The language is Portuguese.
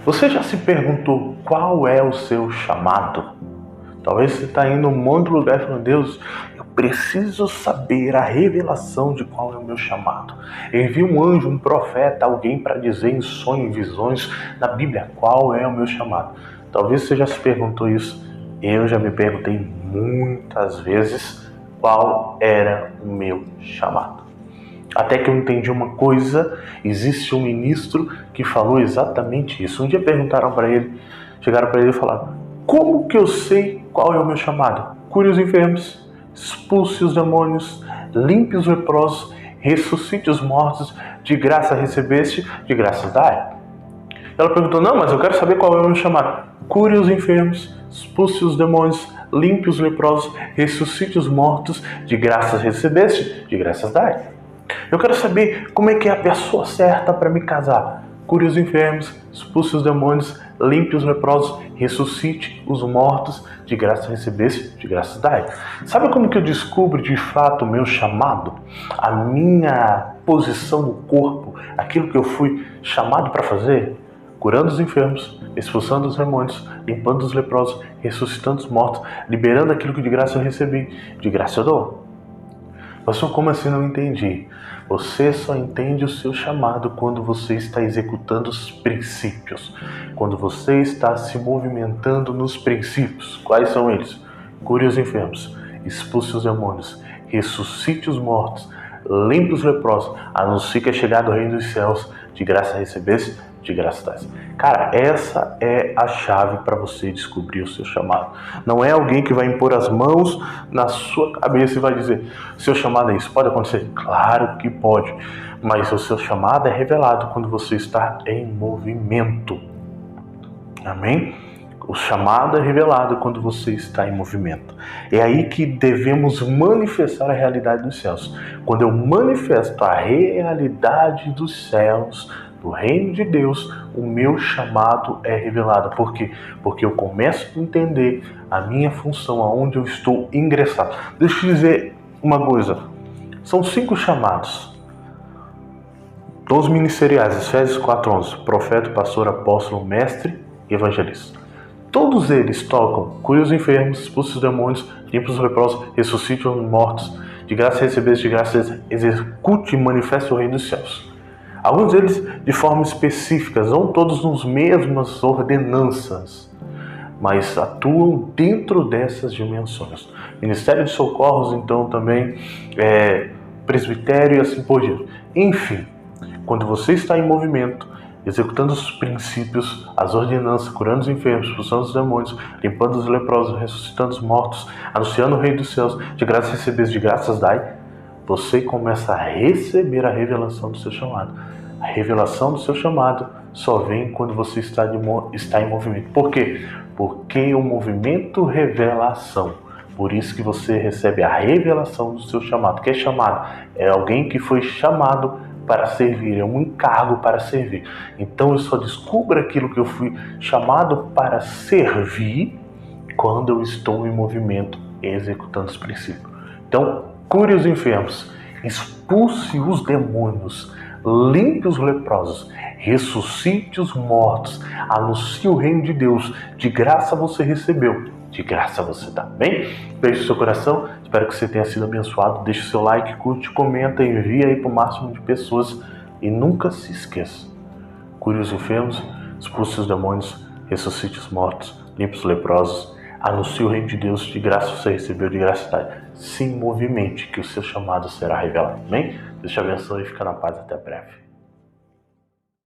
Você já se perguntou qual é o seu chamado? Talvez você está indo a um monte de lugar falando, Deus, eu preciso saber a revelação de qual é o meu chamado. Envie um anjo, um profeta, alguém para dizer em sonhos, em visões, na Bíblia, qual é o meu chamado. Talvez você já se perguntou isso. Eu já me perguntei muitas vezes qual era o meu chamado. Até que eu entendi uma coisa, existe um ministro que falou exatamente isso. Um dia perguntaram para ele, chegaram para ele e falaram, como que eu sei qual é o meu chamado? Cure os enfermos, expulse os demônios, limpe os leprosos, ressuscite os mortos, de graça recebeste, de graça dai. Ela perguntou, não, mas eu quero saber qual é o meu chamado. Cure os enfermos, expulse os demônios, limpe os leprosos, ressuscite os mortos, de graças recebeste, de graças dai. Eu quero saber como é que é a pessoa certa para me casar. Cure os enfermos, expulse os demônios, limpe os leprosos, ressuscite os mortos, de graça recebesse, de graça dai. Sabe como que eu descubro de fato o meu chamado? A minha posição no corpo, aquilo que eu fui chamado para fazer? Curando os enfermos, expulsando os demônios, limpando os leprosos, ressuscitando os mortos, liberando aquilo que de graça eu recebi, de graça eu dou. Pastor, como assim não entendi? Você só entende o seu chamado quando você está executando os princípios. Quando você está se movimentando nos princípios. Quais são eles? Cure os enfermos, expulse os demônios, ressuscite os mortos, limpe os leprosos, anuncie que é chegado o reino dos céus, de graça recebesse, de graça dás. Cara, essa é a chave para você descobrir o seu chamado. Não é alguém que vai impor as mãos na sua cabeça e vai dizer, seu chamado é isso. Pode acontecer? Claro que pode. Mas o seu chamado é revelado quando você está em movimento. Amém? O chamado é revelado quando você está em movimento. É aí que devemos manifestar a realidade dos céus. Quando eu manifesto a realidade dos céus, do reino de Deus, o meu chamado é revelado. Por quê? Porque eu começo a entender a minha função, aonde eu estou ingressado. Deixa eu te dizer uma coisa. São 5 chamados. Dos ministeriais, Efésios 4:11. Profeta, pastor, apóstolo, mestre e evangelista. Todos eles tocam, cure os enfermos, expulse os demônios, limpe os leprosos, ressuscite os mortos, de graça recebeste, de graça execute e manifeste o reino dos céus. Alguns deles de forma específica, não todos nas mesmas ordenanças, mas atuam dentro dessas dimensões. Ministério de Socorros, então, também, presbitério e assim por diante. Enfim, quando você está em movimento, executando os princípios, as ordenanças, curando os enfermos, expulsando os demônios, limpando os leprosos, ressuscitando os mortos, anunciando o reino dos céus, de graça recebeste, de graças dai, você começa a receber a revelação do seu chamado. A revelação do seu chamado só vem quando você está em movimento. Por quê? Porque o movimento revela a ação. Por isso que você recebe a revelação do seu chamado. O que é chamado? É alguém que foi chamado para servir, é um encargo para servir. Então eu só descubro aquilo que eu fui chamado para servir quando eu estou em movimento executando os princípios. Então, cure os enfermos, expulse os demônios, limpe os leprosos, ressuscite os mortos, anuncie o reino de Deus, de graça você recebeu, de graça você dá. Bem? Beijo no seu coração, espero que você tenha sido abençoado, deixe seu like, curte, comenta, envia aí para o máximo de pessoas e nunca se esqueça, cure os enfermos, expulse os demônios, ressuscite os mortos, limpe os leprosos, anuncie o reino de Deus, de graça você recebeu, de graça dá. Se movimente, que o seu chamado será revelado. Amém? Deus te abençoe e fica na paz. Até breve.